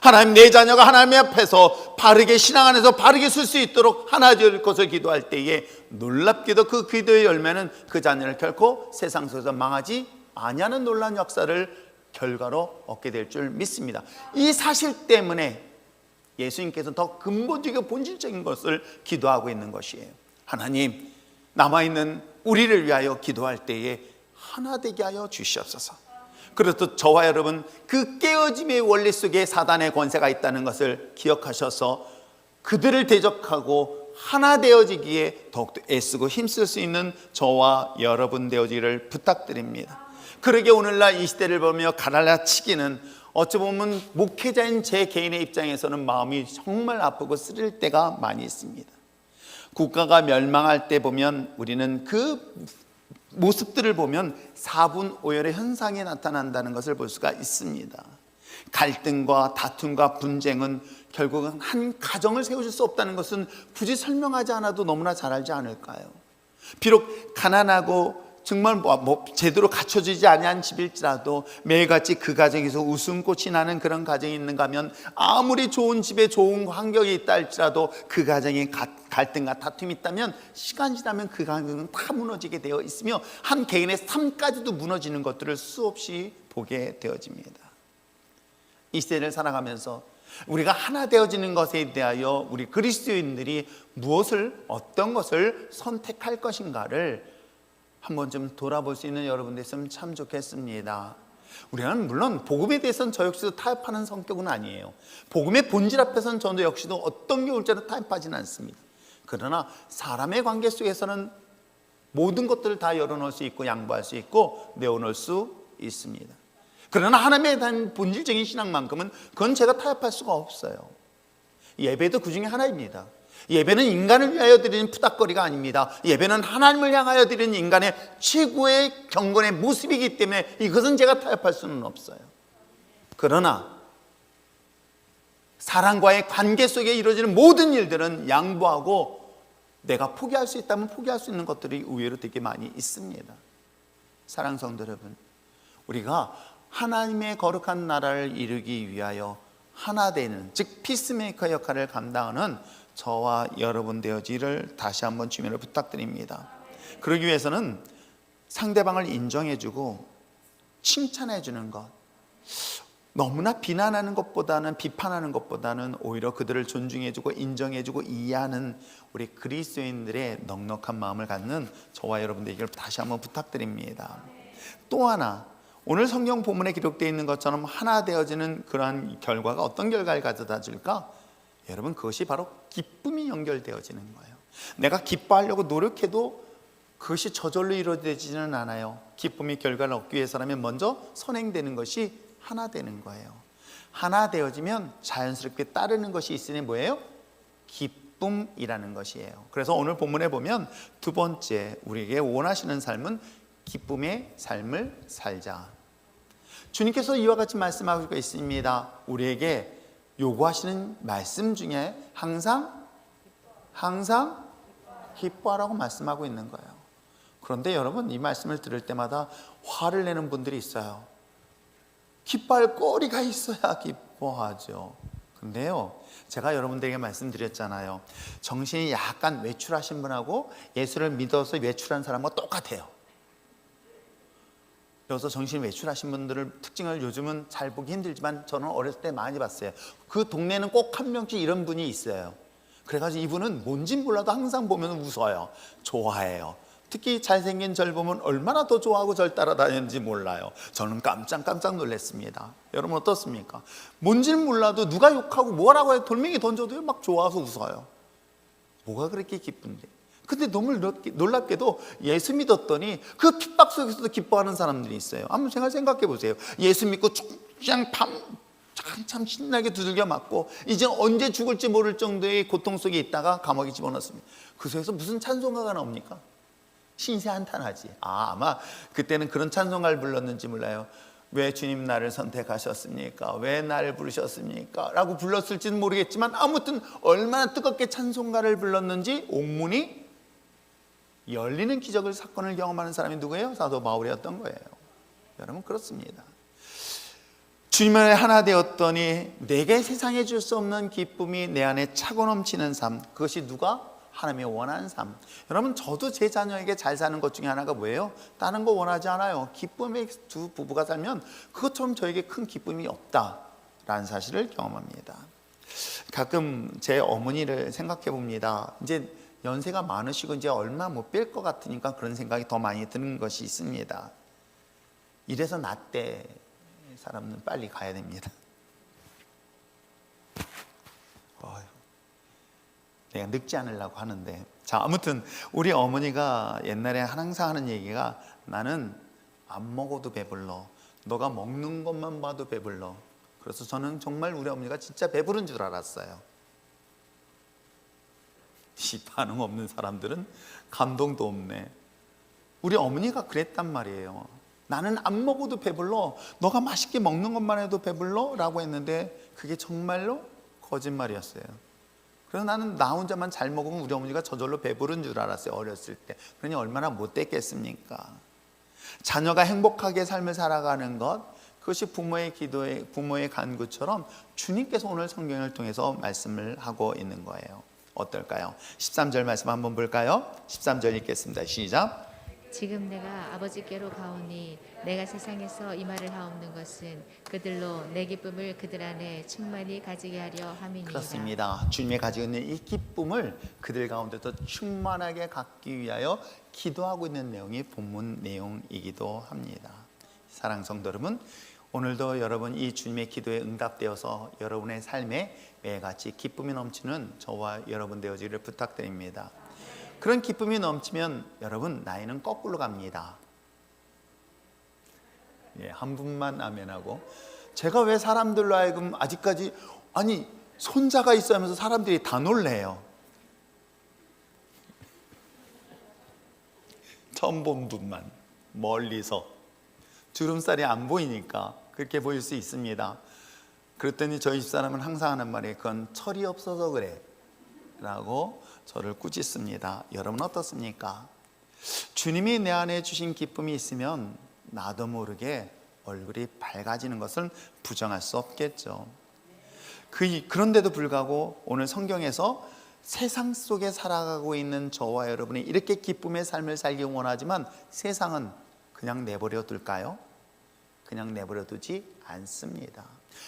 하나님, 내 자녀가 하나님 앞에서 바르게, 신앙 안에서 바르게 설 수 있도록 하나 될 것을 기도할 때에 놀랍게도 그 기도의 열매는 그 자녀를 결코 세상 속에서 망하지 아니하는 놀라운 역사를 결과로 얻게 될 줄 믿습니다. 이 사실 때문에 예수님께서 더 근본적이고 본질적인 것을 기도하고 있는 것이에요. 하나님, 남아있는 우리를 위하여 기도할 때에 하나 되게 하여 주시옵소서. 그래서 저와 여러분, 그 깨어짐의 원리 속에 사단의 권세가 있다는 것을 기억하셔서 그들을 대적하고 하나 되어지기에 더욱더 애쓰고 힘쓸 수 있는 저와 여러분 되어지기를 부탁드립니다. 그러게 오늘날 이 시대를 보며 갈라치기는 어찌 보면 목회자인 제 개인의 입장에서는 마음이 정말 아프고 쓰릴 때가 많이 있습니다. 국가가 멸망할 때 보면 우리는 그 모습들을 보면 사분오열의 현상이 나타난다는 것을 볼 수가 있습니다. 갈등과 다툼과 분쟁은 결국은 한 가정을 세워줄 수 없다는 것은 굳이 설명하지 않아도 너무나 잘 알지 않을까요? 비록 가난하고 정말 제대로 갖춰지지 아니한 집일지라도 매일같이 그 가정에서 웃음꽃이 나는 그런 가정이 있는가 하면, 아무리 좋은 집에 좋은 환경이 있다 할지라도 그 가정에 갈등과 다툼이 있다면 시간이 지나면 그 가정은 다 무너지게 되어 있으며 한 개인의 삶까지도 무너지는 것들을 수없이 보게 되어집니다. 이 시대를 살아가면서 우리가 하나 되어지는 것에 대하여 우리 그리스도인들이 무엇을, 어떤 것을 선택할 것인가를 한번 좀 돌아볼 수 있는 여러분들 있으면 참 좋겠습니다. 우리는 물론 복음에 대해서는 저 역시도 타협하는 성격은 아니에요. 복음의 본질 앞에서는 저도 역시도 어떤 게 올지라도 타협하지는 않습니다. 그러나 사람의 관계 속에서는 모든 것들을 다 열어놓을 수 있고 양보할 수 있고 내어놓을 수 있습니다. 그러나 하나님에 대한 본질적인 신앙만큼은 그건 제가 타협할 수가 없어요. 예배도 그 중에 하나입니다. 예배는 인간을 위하여 드리는 푸닥거리가 아닙니다. 예배는 하나님을 향하여 드리는 인간의 최고의 경건의 모습이기 때문에 이것은 제가 타협할 수는 없어요. 그러나 사랑과의 관계 속에 이루어지는 모든 일들은 양보하고 내가 포기할 수 있다면 포기할 수 있는 것들이 의외로 되게 많이 있습니다. 사랑 성도 여러분, 우리가 하나님의 거룩한 나라를 이루기 위하여 하나 되는, 즉 피스메이커 역할을 감당하는 저와 여러분 되어지기를 다시 한번 주님을 부탁드립니다. 그러기 위해서는 상대방을 인정해주고 칭찬해주는 것, 너무나 비난하는 것보다는, 비판하는 것보다는 오히려 그들을 존중해주고 인정해주고 이해하는 우리 그리스도인들의 넉넉한 마음을 갖는 저와 여러분 되기를 다시 한번 부탁드립니다. 또 하나, 오늘 성경 본문에 기록되어 있는 것처럼 하나 되어지는 그러한 결과가 어떤 결과를 가져다 줄까? 여러분, 그것이 바로 기쁨이 연결되어지는 거예요. 내가 기뻐하려고 노력해도 그것이 저절로 이루어지지는 않아요. 기쁨의 결과를 얻기 위해서라면 먼저 선행되는 것이 하나 되는 거예요. 하나 되어지면 자연스럽게 따르는 것이 있으니 뭐예요? 기쁨이라는 것이에요. 그래서 오늘 본문에 보면 두 번째, 우리에게 원하시는 삶은 기쁨의 삶을 살자. 주님께서 이와 같이 말씀하고 있습니다. 우리에게 요구하시는 말씀 중에 항상 기뻐하라고 말씀하고 있는 거예요. 그런데 여러분, 이 말씀을 들을 때마다 화를 내는 분들이 있어요. 기뻐할 거리가 있어야 기뻐하죠. 근데요, 제가 여러분들에게 말씀드렸잖아요. 정신이 약간 외출하신 분하고 예수를 믿어서 외출한 사람과 똑같아요. 그래서 정신이 외출하신 분들의 특징을 요즘은 잘 보기 힘들지만 저는 어렸을 때 많이 봤어요. 그 동네는 꼭 한 명씩 이런 분이 있어요. 그래가지고 이분은 뭔지 몰라도 항상 보면 웃어요. 좋아해요. 특히 잘생긴 절 보면 얼마나 더 좋아하고 절 따라다니는지 몰라요. 저는 깜짝 놀랐습니다. 여러분 어떻습니까? 뭔지는 몰라도 누가 욕하고 뭐라고 해도 돌멩이 던져도 막 좋아서 웃어요. 뭐가 그렇게 기쁜데? 근데 너무 놀랍게도 예수 믿었더니 그 핍박 속에서도 기뻐하는 사람들이 있어요. 한번 생각해 보세요. 예수 믿고 그냥 참 신나게 두들겨 맞고 이제 언제 죽을지 모를 정도의 고통 속에 있다가 감옥에 집어넣습니다. 그 속에서 무슨 찬송가가 나옵니까? 신세 한탄하지. 아마 그때는 그런 찬송가를 불렀는지 몰라요. 왜 주님 나를 선택하셨습니까? 왜 나를 부르셨습니까? 라고 불렀을지는 모르겠지만 아무튼 얼마나 뜨겁게 찬송가를 불렀는지 옥문이 열리는 기적을, 사건을 경험하는 사람이 누구예요? 사도 바울이었던 거예요. 여러분 그렇습니다. 주님을 하나 되었더니 내게 세상에 줄 수 없는 기쁨이 내 안에 차고 넘치는 삶, 그것이 누가? 하나님의 원하는 삶. 여러분 저도 제 자녀에게 잘 사는 것 중에 하나가 뭐예요? 다른 거 원하지 않아요. 기쁨의 두 부부가 살면 그것처럼 저에게 큰 기쁨이 없다라는 사실을 경험합니다. 가끔 제 어머니를 생각해 봅니다. 이제 연세가 많으시고 이제 얼마 못 뵐 것 같으니까 그런 생각이 더 많이 드는 것이 있습니다. 이래서 나 때 사람은 빨리 가야 됩니다. 내가 늙지 않으려고 하는데, 자 아무튼 우리 어머니가 옛날에 항상 하는 얘기가 나는 안 먹어도 배불러, 너가 먹는 것만 봐도 배불러. 그래서 저는 정말 우리 어머니가 진짜 배부른 줄 알았어요. 이 반응 없는 사람들은 감동도 없네. 우리 어머니가 그랬단 말이에요. 나는 안 먹어도 배불러, 너가 맛있게 먹는 것만 해도 배불러? 라고 했는데 그게 정말로 거짓말이었어요. 그래서 나는 나 혼자만 잘 먹으면 우리 어머니가 저절로 배부른 줄 알았어요. 어렸을 때. 그러니 얼마나 못됐겠습니까? 자녀가 행복하게 삶을 살아가는 것, 그것이 부모의 기도의, 부모의 간구처럼 주님께서 오늘 성경을 통해서 말씀을 하고 있는 거예요. 어떨까요? 13절 말씀 한번 볼까요? 13절 읽겠습니다. 시작. 지금 내가 아버지께로 가오니 내가 세상에서 이 말을 하옵는 것은 그들로 내 기쁨을 그들 안에 충만히 가지게 하려 함이니이다. 그렇습니다. 주님이 가지고 있는 이 기쁨을 그들 가운데서 충만하게 갖기 위하여 기도하고 있는 내용이 본문 내용이기도 합니다. 사랑 성도 여러분, 오늘도 여러분 이 주님의 기도에 응답되어서 여러분의 삶에 매일같이 기쁨이 넘치는 저와 여러분 되어지기를 부탁드립니다. 그런 기쁨이 넘치면 여러분 나이는 거꾸로 갑니다. 예, 한 분만 아멘하고. 제가 왜 사람들로 하여금 아직까지 아니 손자가 있어 하면서 사람들이 다 놀래요. 처음 본 분만 멀리서 주름살이 안 보이니까 그렇게 보일 수 있습니다. 그랬더니 저희 집사람은 항상 하는 말이 그건 철이 없어서 그래 라고 저를 꾸짖습니다. 여러분 어떻습니까? 주님이 내 안에 주신 기쁨이 있으면 나도 모르게 얼굴이 밝아지는 것을 부정할 수 없겠죠. 그런데도 불구하고 오늘 성경에서 세상 속에 살아가고 있는 저와 여러분이 이렇게 기쁨의 삶을 살기 원하지만 세상은 그냥 내버려 둘까요? 그냥 내버려 두지 않습니다.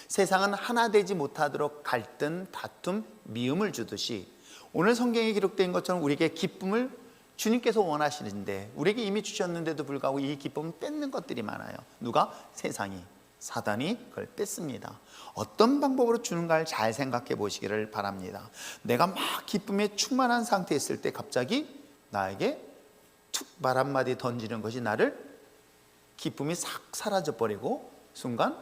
세상은 하나 되지 못하도록 갈등, 다툼, 미움을 주듯이 오늘 성경에 기록된 것처럼 우리에게 기쁨을 주님께서 원하시는데 우리에게 이미 주셨는데도 불구하고 이 기쁨을 뺏는 것들이 많아요. 누가? 세상이, 사단이 그걸 뺏습니다. 어떤 방법으로 주는가를 잘 생각해 보시기를 바랍니다. 내가 막 기쁨에 충만한 상태에 있을 때 갑자기 나에게 툭 말 한마디 던지는 것이 나를 기쁨이 싹 사라져 버리고 순간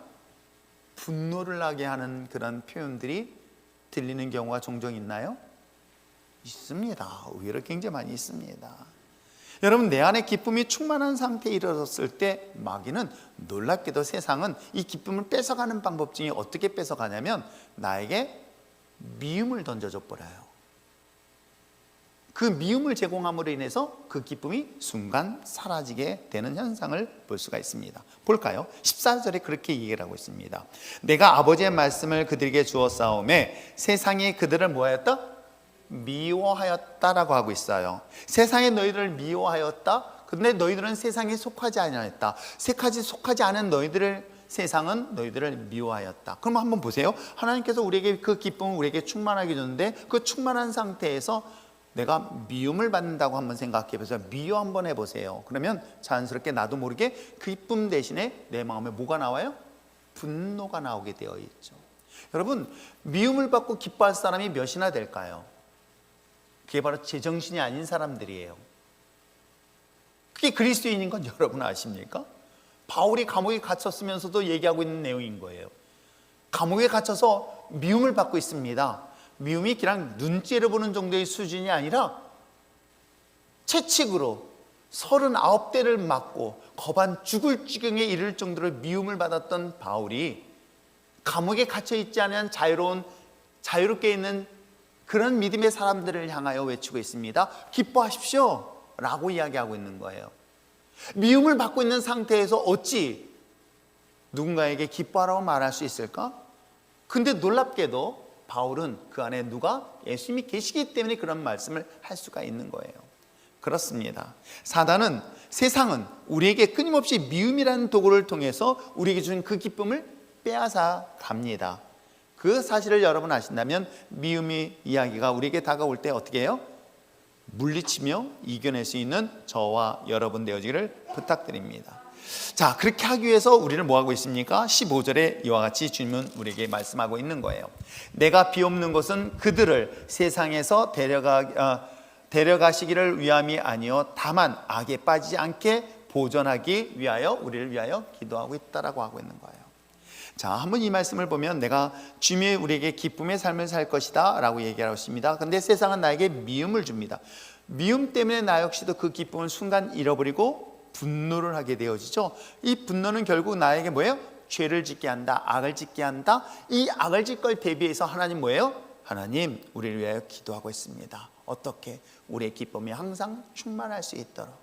분노를 나게 하는 그런 표현들이 들리는 경우가 종종 있나요? 있습니다. 의외로 굉장히 많이 있습니다. 여러분, 내 안에 기쁨이 충만한 상태에 이르렀을 때 마귀는 놀랍게도 세상은 이 기쁨을 뺏어가는 방법 중에 어떻게 뺏어가냐면 나에게 미움을 던져줘 버려요. 그 미움을 제공함으로 인해서 그 기쁨이 순간 사라지게 되는 현상을 볼 수가 있습니다. 볼까요? 14절에 그렇게 얘기를 하고 있습니다. 내가 아버지의 말씀을 그들에게 주었사오매 세상이 그들을 뭐하였다? 미워하였다라고 하고 있어요. 세상에 너희들을 미워하였다. 근데 너희들은 세상에 속하지 아니하였다. 속하지 않은 너희들을 세상은 너희들을 미워하였다. 그럼 한번 보세요. 하나님께서 우리에게 그 기쁨을 우리에게 충만하게 줬는데 그 충만한 상태에서 내가 미움을 받는다고 한번 생각해 보세요. 미워 한번 해보세요. 그러면 자연스럽게 나도 모르게 그 기쁨 대신에 내 마음에 뭐가 나와요? 분노가 나오게 되어 있죠. 여러분, 미움을 받고 기뻐할 사람이 몇이나 될까요? 그게 바로 제정신이 아닌 사람들이에요. 그게 그리스도인인 건 여러분 아십니까? 바울이 감옥에 갇혔으면서도 얘기하고 있는 내용인 거예요. 감옥에 갇혀서 미움을 받고 있습니다. 미움이 그냥 눈째를 보는 정도의 수준이 아니라 채찍으로 39대를 맞고 거반 죽을 지경에 이를 정도로 미움을 받았던 바울이 감옥에 갇혀 있지 않은 자유롭게 있는 그런 믿음의 사람들을 향하여 외치고 있습니다. 기뻐하십시오 라고 이야기하고 있는 거예요. 미움을 받고 있는 상태에서 어찌 누군가에게 기뻐하라고 말할 수 있을까? 근데 놀랍게도 바울은 그 안에 누가? 예수님이 계시기 때문에 그런 말씀을 할 수가 있는 거예요. 그렇습니다. 사단은, 세상은 우리에게 끊임없이 미움이라는 도구를 통해서 우리에게 준 그 기쁨을 빼앗아 갑니다. 그 사실을 여러분 아신다면 미움의 이야기가 우리에게 다가올 때 어떻게 해요? 물리치며 이겨낼 수 있는 저와 여러분 되어지기를 부탁드립니다. 자, 그렇게 하기 위해서 우리는 뭐 하고 있습니까? 15절에 이와 같이 주님은 우리에게 말씀하고 있는 거예요. 내가 비옵는 것은 그들을 세상에서 데려가시기를 위함이 아니요 다만 악에 빠지지 않게 보존하기 위하여 우리를 위하여 기도하고 있다라고 하고 있는 거예요. 자, 한번 이 말씀을 보면 내가 주님이 우리에게 기쁨의 삶을 살 것이다 라고 얘기하고 있습니다. 그런데 세상은 나에게 미움을 줍니다. 미움 때문에 나 역시도 그 기쁨을 순간 잃어버리고 분노를 하게 되어지죠. 이 분노는 결국 나에게 뭐예요? 죄를 짓게 한다, 악을 짓게 한다. 이 악을 짓 걸 대비해서 하나님 뭐예요? 하나님 우리를 위하여 기도하고 있습니다. 어떻게? 우리의 기쁨이 항상 충만할 수 있도록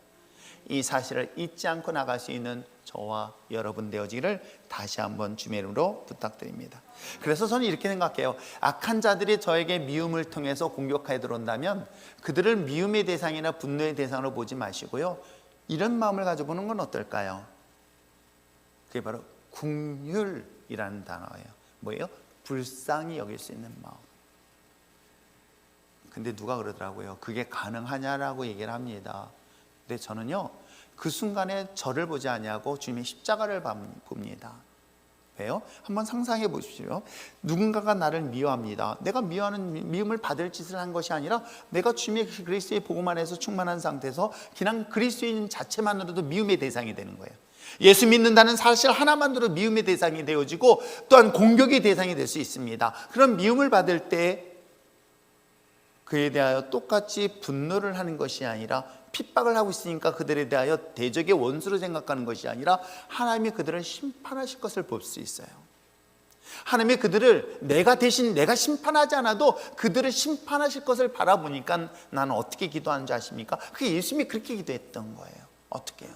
이 사실을 잊지 않고 나갈 수 있는 저와 여러분 되어지기를 다시 한번 주님의 이름으로 부탁드립니다. 그래서 저는 이렇게 생각해요. 악한 자들이 저에게 미움을 통해서 공격하여 들어온다면 그들을 미움의 대상이나 분노의 대상으로 보지 마시고요, 이런 마음을 가져보는 건 어떨까요? 그게 바로 긍휼이라는 단어예요. 뭐예요? 불쌍히 여길 수 있는 마음. 근데 누가 그러더라고요. 그게 가능하냐라고 얘기를 합니다. 근데 저는요, 그 순간에 저를 보지 아니하고 주님의 십자가를 봅니다. 왜요? 한번 상상해 보십시오. 누군가가 나를 미워합니다. 내가 미움을 받을 짓을 한 것이 아니라 내가 주님의 그리스도의 복음 안에서 충만한 상태에서 그냥 그리스도인 자체만으로도 미움의 대상이 되는 거예요. 예수 믿는다는 사실 하나만으로 미움의 대상이 되어지고 또한 공격의 대상이 될 수 있습니다. 그런 미움을 받을 때 그에 대하여 똑같이 분노를 하는 것이 아니라, 핍박을 하고 있으니까 그들에 대하여 대적의 원수로 생각하는 것이 아니라 하나님이 그들을 심판하실 것을 볼 수 있어요. 하나님이 그들을 내가 심판하지 않아도 그들을 심판하실 것을 바라보니까 나는 어떻게 기도하는 줄 아십니까? 그게 예수님이 그렇게 기도했던 거예요. 어떻게 해요?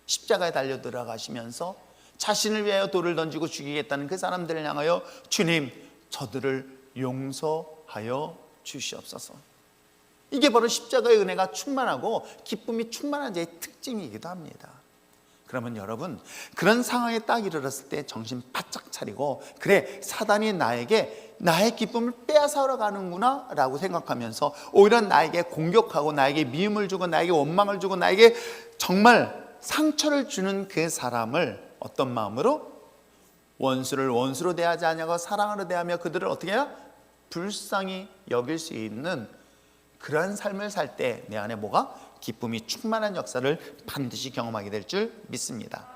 십자가에 달려 들어가시면서 자신을 위하여 돌을 던지고 죽이겠다는 그 사람들을 향하여 주님, 저들을 용서하여 주시옵소서. 이게 바로 십자가의 은혜가 충만하고 기쁨이 충만한 자의 특징이기도 합니다. 그러면 여러분, 그런 상황에 딱 이르렀을 때 정신 바짝 차리고, 그래, 사단이 나에게 나의 기쁨을 빼앗아러 가는구나 라고 생각하면서 오히려 나에게 공격하고 나에게 미움을 주고 나에게 원망을 주고 나에게 정말 상처를 주는 그 사람을 어떤 마음으로? 원수를 원수로 대하지 않냐고 사랑으로 대하며 그들을 어떻게 해요? 불쌍히 여길 수 있는 그러한 삶을 살 때 내 안에 뭐가? 기쁨이 충만한 역사를 반드시 경험하게 될 줄 믿습니다.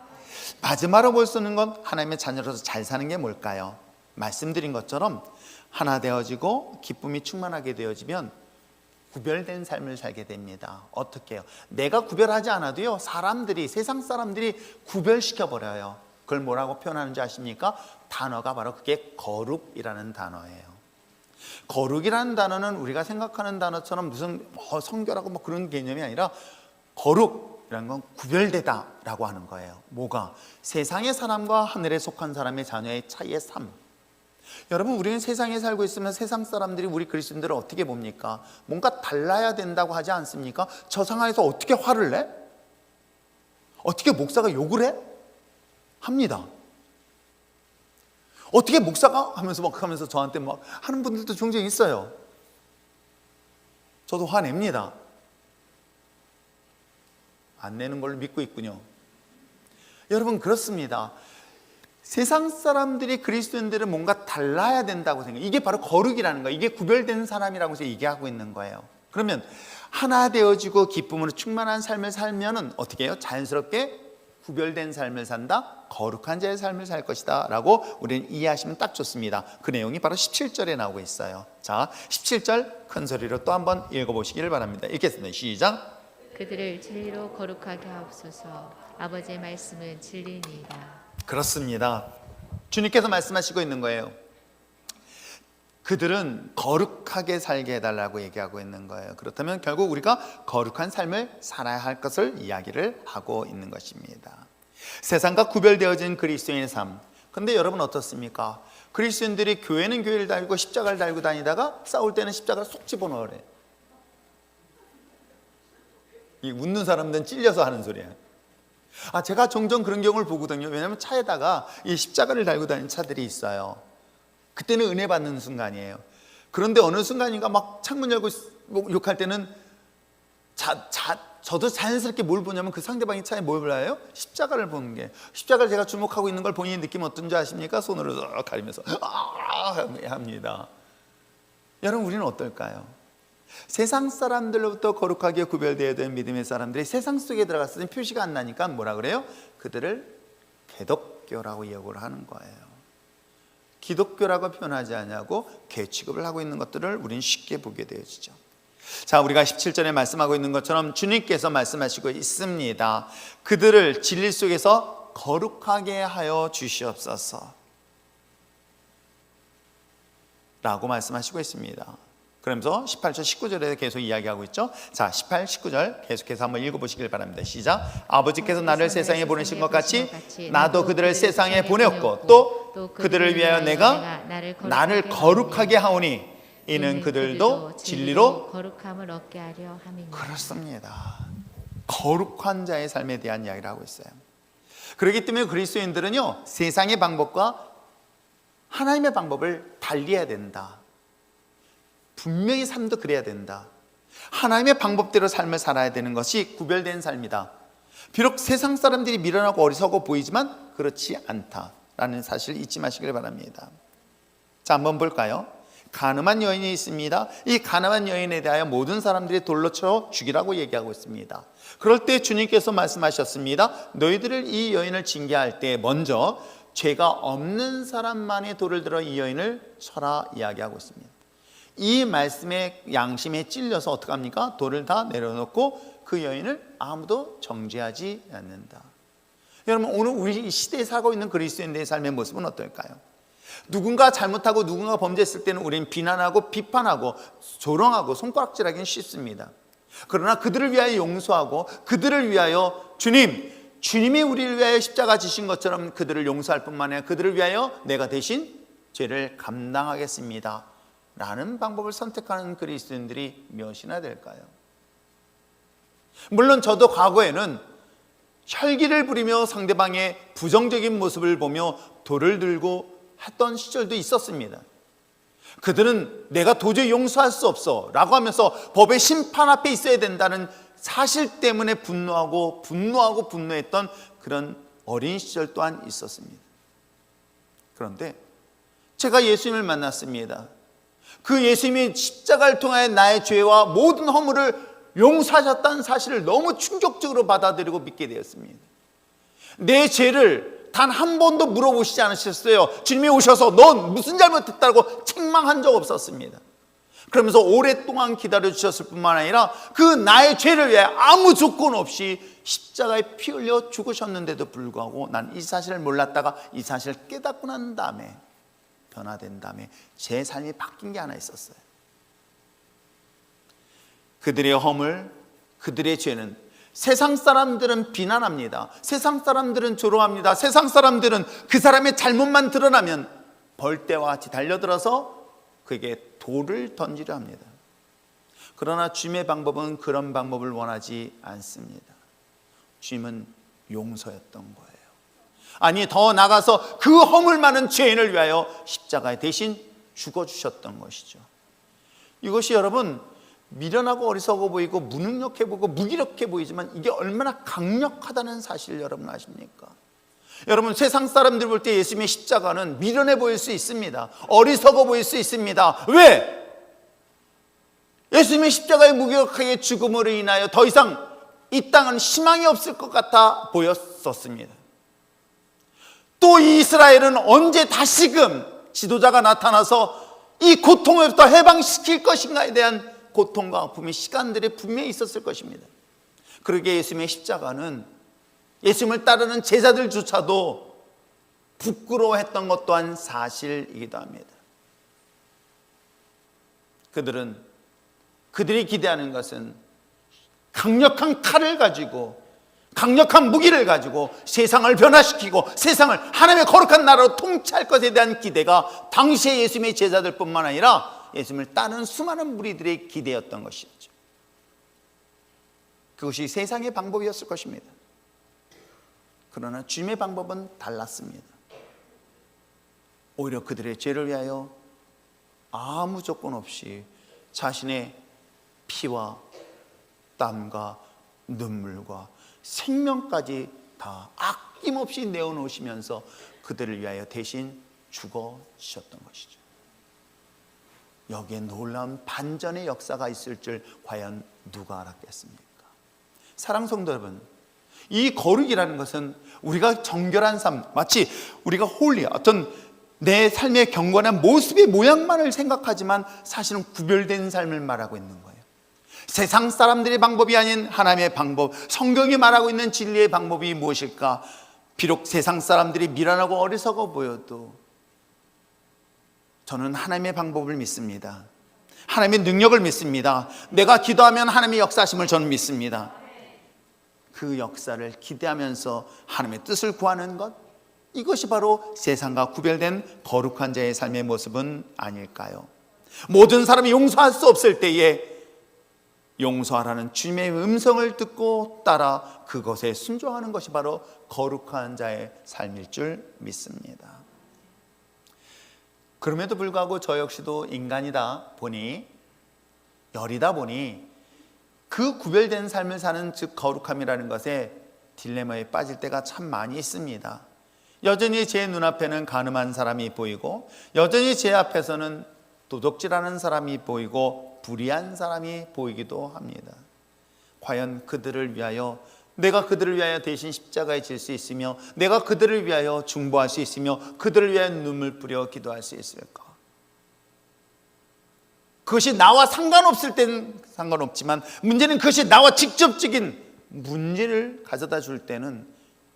마지막으로 볼 수 있는 건 하나님의 자녀로서 잘 사는 게 뭘까요? 말씀드린 것처럼 하나 되어지고 기쁨이 충만하게 되어지면 구별된 삶을 살게 됩니다. 어떻게 해요? 내가 구별하지 않아도요, 세상 사람들이 구별시켜 버려요. 그걸 뭐라고 표현하는지 아십니까? 단어가 바로 그게 거룩이라는 단어예요. 거룩이라는 단어는 우리가 생각하는 단어처럼 무슨 성결하고 뭐 그런 개념이 아니라, 거룩이라는 건 구별되다라고 하는 거예요. 뭐가? 세상의 사람과 하늘에 속한 사람의 자녀의 차이의 삶. 여러분, 우리는 세상에 살고 있으면 세상 사람들이 우리 그리스도인들을 어떻게 봅니까? 뭔가 달라야 된다고 하지 않습니까? 저 상황에서 어떻게 화를 내? 어떻게 목사가 욕을 해? 합니다. 어떻게 목사가? 하면서 저한테 막 하는 분들도 종종 있어요. 저도 화냅니다. 안 내는 걸로 믿고 있군요. 여러분, 그렇습니다. 세상 사람들이 그리스도인들은 뭔가 달라야 된다고 생각해요. 이게 바로 거룩이라는 거예요. 이게 구별된 사람이라고 해서 얘기하고 있는 거예요. 그러면 하나 되어지고 기쁨으로 충만한 삶을 살면은 어떻게 해요? 자연스럽게 구별된 삶을 산다, 거룩한 자의 삶을 살 것이다 라고 우리는 이해하시면 딱 좋습니다. 그 내용이 바로 17절에 나오고 있어요. 자, 17절 큰 소리로 또 한번 읽어보시기를 바랍니다. 읽겠습니다. 시작. 그들을 진리로 거룩하게 하옵소서. 아버지의 말씀은 진리니이다. 그렇습니다. 주님께서 말씀하시고 있는 거예요. 그들은 거룩하게 살게 해달라고 얘기하고 있는 거예요. 그렇다면 결국 우리가 거룩한 삶을 살아야 할 것을 이야기를 하고 있는 것입니다. 세상과 구별되어진 그리스도인의 삶. 근데 여러분 어떻습니까? 그리스도인들이 교회는 교회를 달고 십자가를 달고 다니다가 싸울 때는 십자가를 쏙 집어넣으래. 이 웃는 사람들은 찔려서 하는 소리야. 제가 종종 그런 경우를 보거든요. 왜냐하면 차에다가 이 십자가를 달고 다니는 차들이 있어요. 그때는 은혜 받는 순간이에요. 그런데 어느 순간인가 막 창문 열고 욕할 때는 저도 자연스럽게 뭘 보냐면 그 상대방이 차에 뭘 봐요? 십자가를 보는 게. 십자가를 제가 주목하고 있는 걸 본인이 느낌 어떤지 아십니까? 손으로 가리면서 합니다. 여러분, 우리는 어떨까요? 세상 사람들로부터 거룩하게 구별되어야 되는 믿음의 사람들이 세상 속에 들어갔을 때 표시가 안 나니까 뭐라 그래요? 그들을 개독교라고 예고를 하는 거예요. 기독교라고 표현하지 않냐고 개 취급을 하고 있는 것들을 우리는 쉽게 보게 되어지죠. 자, 우리가 17절에 말씀하고 있는 것처럼 주님께서 말씀하시고 있습니다. 그들을 진리 속에서 거룩하게 하여 주시옵소서 라고 말씀하시고 있습니다. 그러면서 18절 19절에 계속 이야기하고 있죠. 자, 18, 19절 계속해서 한번 읽어보시길 바랍니다. 시작. 아버지께서 나를 세상에 보내신 것 같이 나도 그들을 세상에 보냈고 또 그들을 위하여 내가 나를 거룩하게 하오니 이는 그들도 진리로 거룩함을 얻게 하려 함이니라. 그렇습니다. 거룩한 자의 삶에 대한 이야기를 하고 있어요. 그렇기 때문에 그리스도인들은요, 세상의 방법과 하나님의 방법을 달리해야 된다. 분명히 삶도 그래야 된다. 하나님의 방법대로 삶을 살아야 되는 것이 구별된 삶이다. 비록 세상 사람들이 미련하고 어리석어 보이지만 그렇지 않다라는 사실을 잊지 마시길 바랍니다. 자, 한번 볼까요? 가늠한 여인이 있습니다. 이 가늠한 여인에 대하여 모든 사람들이 돌로 쳐 죽이라고 얘기하고 있습니다. 그럴 때 주님께서 말씀하셨습니다. 너희들을 이 여인을 징계할 때 먼저 죄가 없는 사람만이 돌을 들어 이 여인을 쳐라 이야기하고 있습니다. 이 말씀에 양심에 찔려서 어떻게 합니까? 돌을 다 내려놓고 그 여인을 아무도 정죄하지 않는다. 여러분, 오늘 우리 시대에 살고 있는 그리스도인들의 삶의 모습은 어떨까요? 누군가 잘못하고 누군가 범죄했을 때는 우리는 비난하고 비판하고 조롱하고 손가락질하기는 쉽습니다. 그러나 그들을 위하여 용서하고 그들을 위하여 주님이 우리를 위하여 십자가 지신 것처럼 그들을 용서할 뿐만 아니라 그들을 위하여 내가 대신 죄를 감당하겠습니다 라는 방법을 선택하는 그리스도인들이 몇이나 될까요? 물론 저도 과거에는 혈기를 부리며 상대방의 부정적인 모습을 보며 돌을 들고 했던 시절도 있었습니다. 그들은 내가 도저히 용서할 수 없어 라고 하면서 법의 심판 앞에 있어야 된다는 사실 때문에 분노했던 그런 어린 시절 또한 있었습니다. 그런데 제가 예수님을 만났습니다. 그 예수님이 십자가를 통하여 나의 죄와 모든 허물을 용서하셨다는 사실을 너무 충격적으로 받아들이고 믿게 되었습니다. 내 죄를 단 한 번도 물어보시지 않으셨어요. 주님이 오셔서 넌 무슨 잘못했다고 책망한 적 없었습니다. 그러면서 오랫동안 기다려주셨을 뿐만 아니라 그 나의 죄를 위해 아무 조건 없이 십자가에 피 흘려 죽으셨는데도 불구하고 난 이 사실을 몰랐다가 이 사실을 깨닫고 난 다음에 변화된 다음에 제 삶이 바뀐 게 하나 있었어요. 그들의 허물, 그들의 죄는 세상 사람들은 비난합니다. 세상 사람들은 조롱합니다. 세상 사람들은 그 사람의 잘못만 드러나면 벌떼와 같이 달려들어서 그에게 돌을 던지려 합니다. 그러나 주님의 방법은 그런 방법을 원하지 않습니다. 주님은 용서였던 거예요. 아니, 더 나가서 그 허물 많은 죄인을 위하여 십자가에 대신 죽어주셨던 것이죠. 이것이 여러분 미련하고 어리석어 보이고 무능력해 보이고 무기력해 보이지만 이게 얼마나 강력하다는 사실을 여러분 아십니까? 여러분, 세상 사람들 볼 때 예수님의 십자가는 미련해 보일 수 있습니다. 어리석어 보일 수 있습니다. 왜? 예수님의 십자가의 무기력하게 죽음으로 인하여 더 이상 이 땅은 희망이 없을 것 같아 보였었습니다. 또 이스라엘은 언제 다시금 지도자가 나타나서 이 고통에부터 해방시킬 것인가에 대한 고통과 아픔의 시간들이 분명히 있었을 것입니다. 그러기에 예수님의 십자가는 예수님을 따르는 제자들조차도 부끄러워했던 것 또한 사실이기도 합니다. 그들이 기대하는 것은 강력한 칼을 가지고 강력한 무기를 가지고 세상을 변화시키고 세상을 하나님의 거룩한 나라로 통치할 것에 대한 기대가 당시의 예수님의 제자들뿐만 아니라 예수님을 따르는 수많은 무리들의 기대였던 것이었죠. 그것이 세상의 방법이었을 것입니다. 그러나 주님의 방법은 달랐습니다. 오히려 그들의 죄를 위하여 아무 조건 없이 자신의 피와 땀과 눈물과 생명까지 다 아낌없이 내어놓으시면서 그들을 위하여 대신 죽어주셨던 것이죠. 여기에 놀라운 반전의 역사가 있을 줄 과연 누가 알았겠습니까? 사랑하는 성도 여러분, 이 거룩이라는 것은 우리가 정결한 삶, 마치 우리가 홀리, 어떤 내 삶의 경건한 모습의 모양만을 생각하지만 사실은 구별된 삶을 말하고 있는 거예요. 세상 사람들의 방법이 아닌 하나님의 방법, 성경이 말하고 있는 진리의 방법이 무엇일까? 비록 세상 사람들이 미련하고 어리석어 보여도 저는 하나님의 방법을 믿습니다. 하나님의 능력을 믿습니다. 내가 기도하면 하나님의 역사하심을 저는 믿습니다. 그 역사를 기대하면서 하나님의 뜻을 구하는 것, 이것이 바로 세상과 구별된 거룩한 자의 삶의 모습은 아닐까요? 모든 사람이 용서할 수 없을 때에 용서하라는 주님의 음성을 듣고 따라 그것에 순종하는 것이 바로 거룩한 자의 삶일 줄 믿습니다. 그럼에도 불구하고 저 역시도 인간이다 보니, 열이다 보니 그 구별된 삶을 사는 즉 거룩함이라는 것에 딜레마에 빠질 때가 참 많이 있습니다. 여전히 제 눈앞에는 가늠한 사람이 보이고 여전히 제 앞에서는 도둑질하는 사람이 보이고 불의한 사람이 보이기도 합니다. 과연 그들을 위하여, 내가 그들을 위하여 대신 십자가에 질 수 있으며 내가 그들을 위하여 중보할 수 있으며 그들을 위하여 눈물 뿌려 기도할 수 있을까? 그것이 나와 상관없을 때는 상관없지만 문제는 그것이 나와 직접적인 문제를 가져다 줄 때는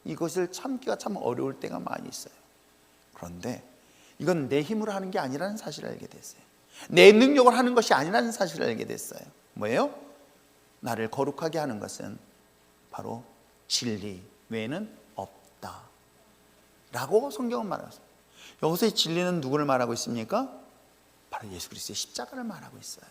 이것을 참기가 참 어려울 때가 많이 있어요. 그런데 이건 내 힘으로 하는 게 아니라는 사실을 알게 됐어요. 내 능력을 하는 것이 아니라는 사실을 알게 됐어요. 뭐예요? 나를 거룩하게 하는 것은 바로 진리 외에는 없다 라고 성경은 말하고 있습니다. 여기서 이 진리는 누구를 말하고 있습니까? 바로 예수 그리스도의 십자가를 말하고 있어요.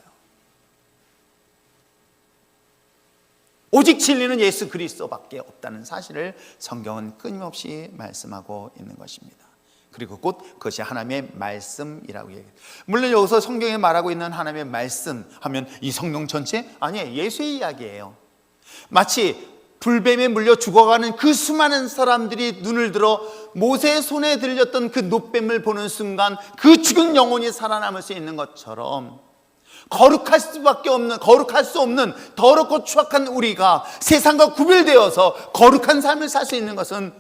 오직 진리는 예수 그리스도밖에 없다는 사실을 성경은 끊임없이 말씀하고 있는 것입니다. 그리고 곧 그것이 하나님의 말씀이라고 얘기해요. 물론 여기서 성경에 말하고 있는 하나님의 말씀 하면 이 성경 전체? 아니에요. 예수의 이야기예요. 마치 불뱀에 물려 죽어가는 그 수많은 사람들이 눈을 들어 모세의 손에 들렸던 그 놋뱀을 보는 순간 그 죽은 영혼이 살아남을 수 있는 것처럼 거룩할 수 없는 더럽고 추악한 우리가 세상과 구별되어서 거룩한 삶을 살 수 있는 것은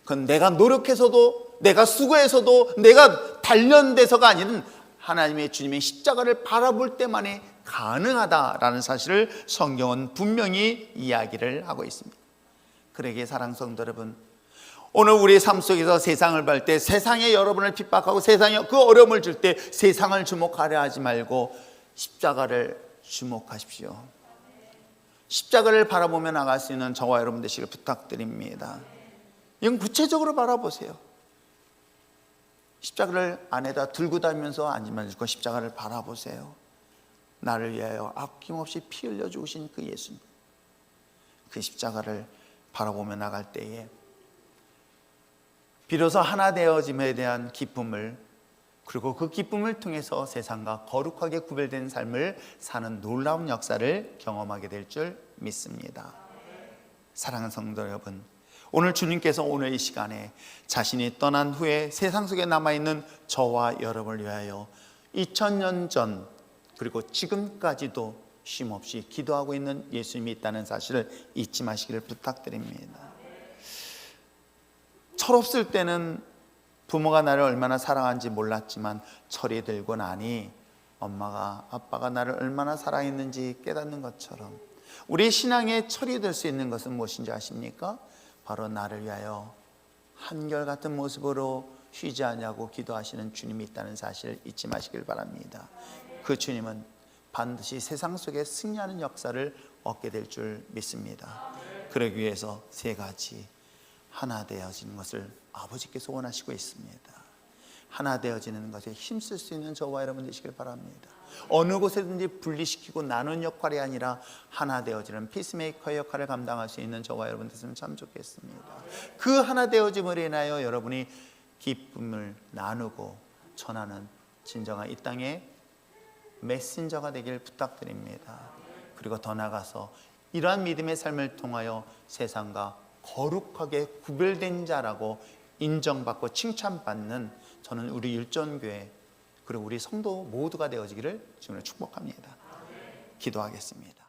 그건 내가 노력해서도 내가 수고해서도 내가 단련돼서가 아닌 하나님의 주님의 십자가를 바라볼 때만이 가능하다라는 사실을 성경은 분명히 이야기를 하고 있습니다. 그러기에 사랑하는 성도 여러분, 오늘 우리의 삶 속에서 세상을 볼 때 세상에 여러분을 핍박하고 세상에 그 어려움을 줄 때 세상을 주목하려 하지 말고 십자가를 주목하십시오. 십자가를 바라보며 나갈 수 있는 저와 여러분 되시길 부탁드립니다. 이건 구체적으로 바라보세요. 십자가를 안에다 들고 다니면서 앉으면 그 십자가를 바라보세요. 나를 위하여 아낌없이 피 흘려 죽으신 그 예수님, 그 십자가를 바라보며 나갈 때에 비로소 하나 되어짐에 대한 기쁨을, 그리고 그 기쁨을 통해서 세상과 거룩하게 구별된 삶을 사는 놀라운 역사를 경험하게 될 줄 믿습니다. 사랑하는 성도 여러분, 오늘 주님께서 오늘 이 시간에 자신이 떠난 후에 세상 속에 남아있는 저와 여러분을 위하여 2000년 전 그리고 지금까지도 쉼없이 기도하고 있는 예수님이 있다는 사실을 잊지 마시기를 부탁드립니다. 철없을 때는 부모가 나를 얼마나 사랑하는지 몰랐지만 철이 들고 나니 엄마가 아빠가 나를 얼마나 사랑했는지 깨닫는 것처럼 우리 신앙의 철이 될 수 있는 것은 무엇인지 아십니까? 바로 나를 위하여 한결같은 모습으로 쉬지 않냐고 기도하시는 주님이 있다는 사실을 잊지 마시길 바랍니다. 그 주님은 반드시 세상 속에 승리하는 역사를 얻게 될 줄 믿습니다. 그러기 위해서 세 가지 하나 되어지는 것을 아버지께서 원하시고 있습니다. 하나 되어지는 것에 힘쓸 수 있는 저와 여러분 되시길 바랍니다. 어느 곳에든지 분리시키고 나눈 역할이 아니라 하나 되어지는 피스메이커의 역할을 감당할 수 있는 저와 여러분 됐으면 참 좋겠습니다. 그 하나 되어짐으로 인하여 여러분이 기쁨을 나누고 전하는 진정한 이 땅의 메신저가 되길 부탁드립니다. 그리고 더 나아가서 이러한 믿음의 삶을 통하여 세상과 거룩하게 구별된 자라고 인정받고 칭찬받는 저는 우리 율전교회 그리고 우리 성도 모두가 되어지기를 주님으로 축복합니다. 기도하겠습니다.